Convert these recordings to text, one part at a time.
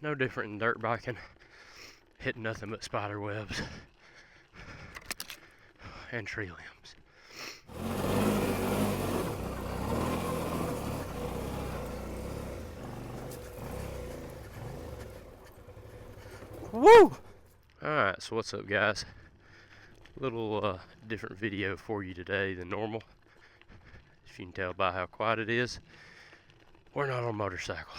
no different than dirt biking, hitting nothing but spider webs and tree limbs. Woo! Alright, so what's up, guys? Little different video for you today than normal. If you can tell by how quiet it is, we're not on a motorcycle.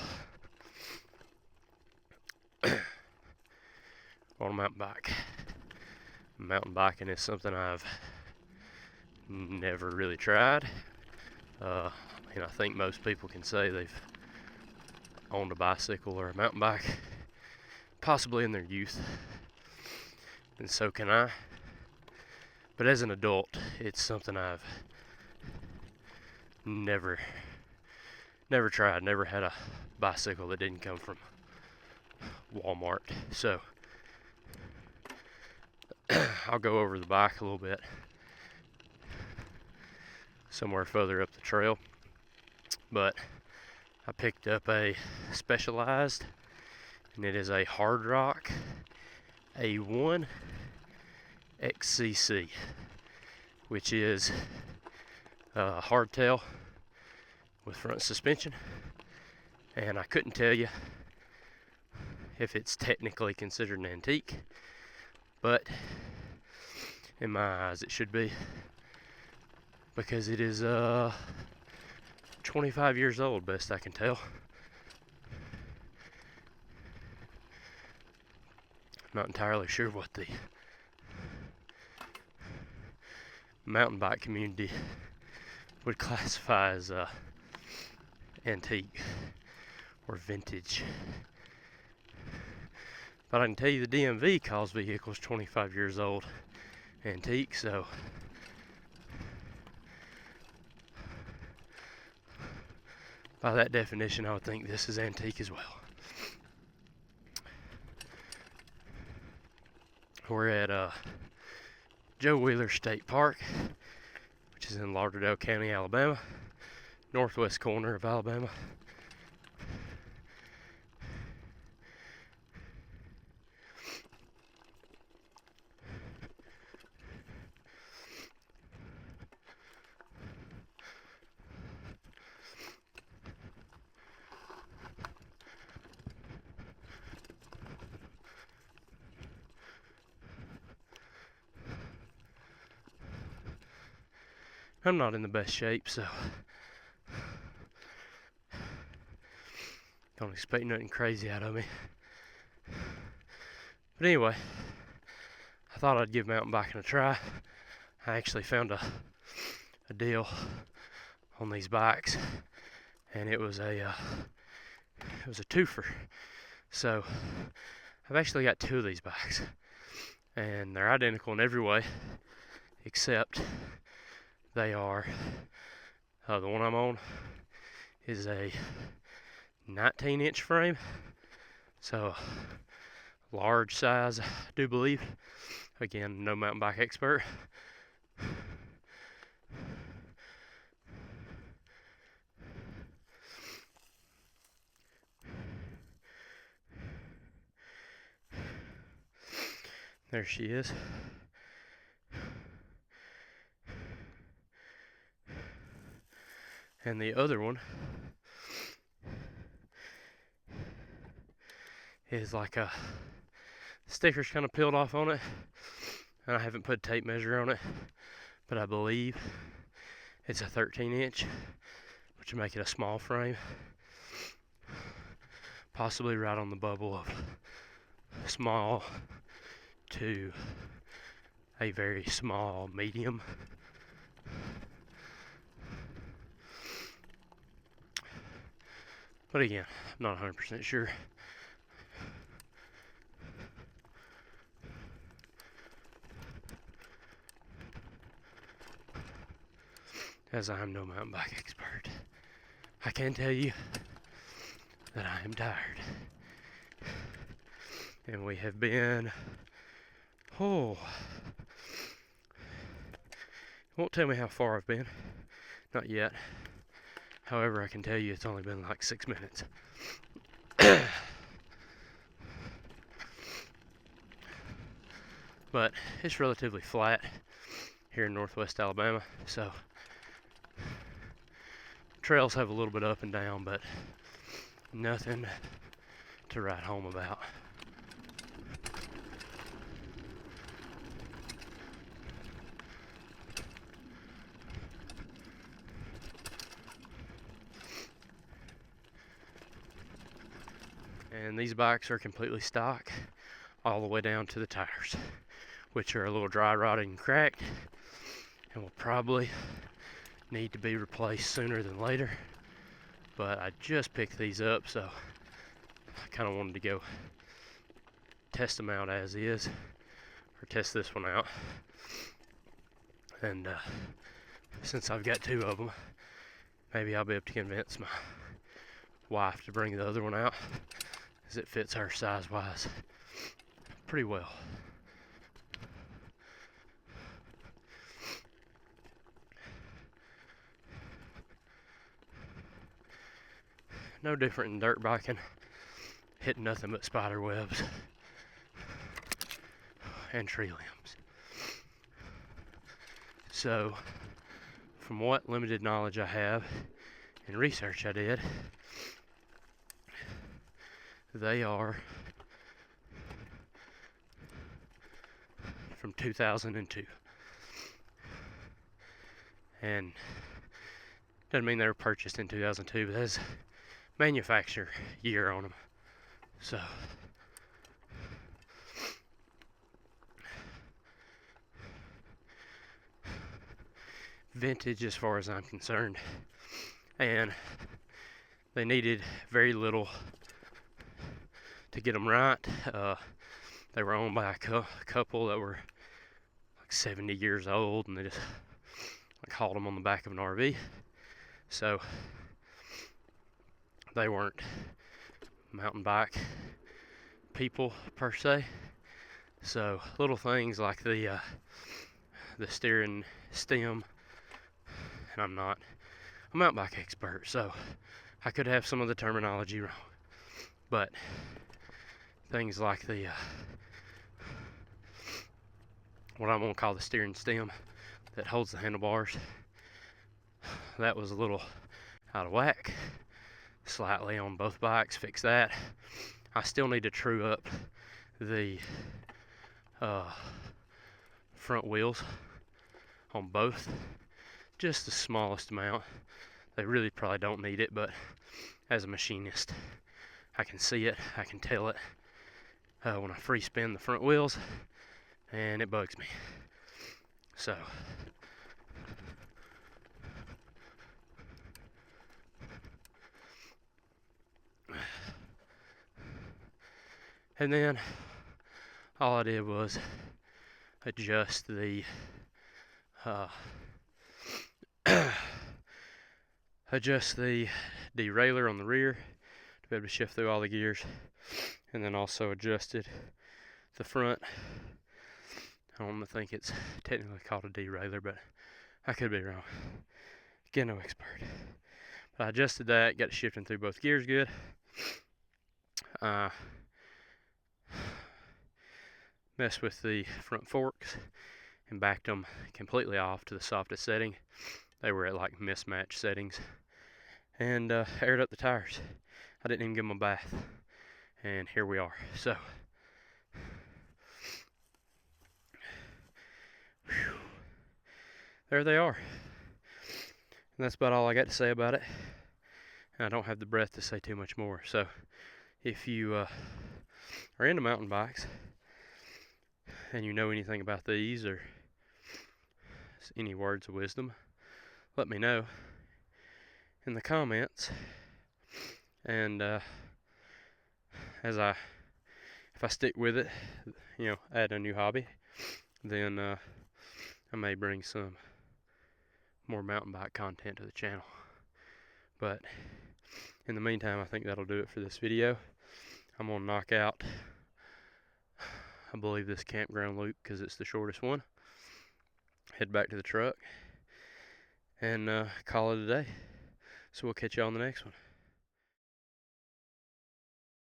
On a mountain bike. Mountain biking is something I've never really tried. And I think most people can say they've owned a bicycle or a mountain bike, possibly in their youth, and so can I. But as an adult, it's something I've never tried. Never had a bicycle that didn't come from Walmart. So I'll go over the bike a little bit somewhere further up the trail. But I picked up a Specialized, and it is a HardRock A1 XCC, which is a hardtail with front suspension. And I couldn't tell you if it's technically considered an antique, but in my eyes it should be, because it is 25 years old, best I can tell. I'm not entirely sure what the mountain bike community would classify as antique or vintage. But I can tell you the DMV calls vehicles 25 years old antique, so by that definition I would think this is antique as well. We're at Joe Wheeler State Park, which is in Lauderdale County, Alabama, northwest corner of Alabama. I'm not in the best shape, so don't expect nothing crazy out of me. But anyway, I thought I'd give mountain biking a try. I actually found a deal on these bikes, and it was a twofer. So I've actually got two of these bikes, and they're identical in every way, except they are, the one I'm on is a 19-inch frame, so large size, I do believe. Again, no mountain bike expert. There she is. And the other one is like a sticker's kind of peeled off on it, and I haven't put a tape measure on it, but I believe it's a 13-inch, which would make it a small frame, possibly right on the bubble of small to a very small medium. But again, I'm not 100% sure. As I am no mountain bike expert, I can tell you that I am tired. And we have been, won't tell me how far I've been. Not yet. However, I can tell you it's only been like 6 minutes. but it's relatively flat here in northwest Alabama, so trails have a little bit up and down, but nothing to write home about. And these bikes are completely stock all the way down to the tires, which are a little dry rotted and cracked and will probably need to be replaced sooner than later. But I just picked these up, so I kind of wanted to go test them out as is, or test this one out. And since I've got two of them, maybe I'll be able to convince my wife to bring the other one out, as it fits her size wise pretty well. No different than dirt biking, hitting nothing but spider webs and tree limbs. So, from what limited knowledge I have and research I did, they are from 2002. And doesn't mean they were purchased in 2002, but that's manufacture year on them. So vintage as far as I'm concerned, and they needed very little to get them right. They were owned by a couple that were like 70 years old, and they just like hauled them on the back of an RV. So they weren't mountain bike people per se. So little things like the steering stem, and I'm not a mountain bike expert, so I could have some of the terminology wrong, but things like the what I'm gonna call the steering stem that holds the handlebars, that was a little out of whack slightly on both bikes. Fix that. I still need to true up the front wheels on both, just the smallest amount. They really probably don't need it, but as a machinist I can see it, I can tell it when I free spin the front wheels, and it bugs me. So and then all I did was adjust the derailleur on the rear to be able to shift through all the gears, and then also adjusted the front. I don't think it's technically called a derailleur, but I could be wrong. Again, no expert. But I adjusted that, got it shifting through both gears good. Messed with the front forks and backed them completely off to the softest setting. They were at like mismatched settings. And aired up the tires. I didn't even give them a bath. And here we are. So whew, there they are. And that's about all I got to say about it. And I don't have the breath to say too much more. So if you are into mountain bikes and you know anything about these or any words of wisdom, let me know in the comments. And if I stick with it, add a new hobby, then I may bring some more mountain bike content to the channel. But in the meantime, I think that'll do it for this video. I'm gonna knock out, I believe, this campground loop because it's the shortest one. Head back to the truck and call it a day. So we'll catch y'all on the next one.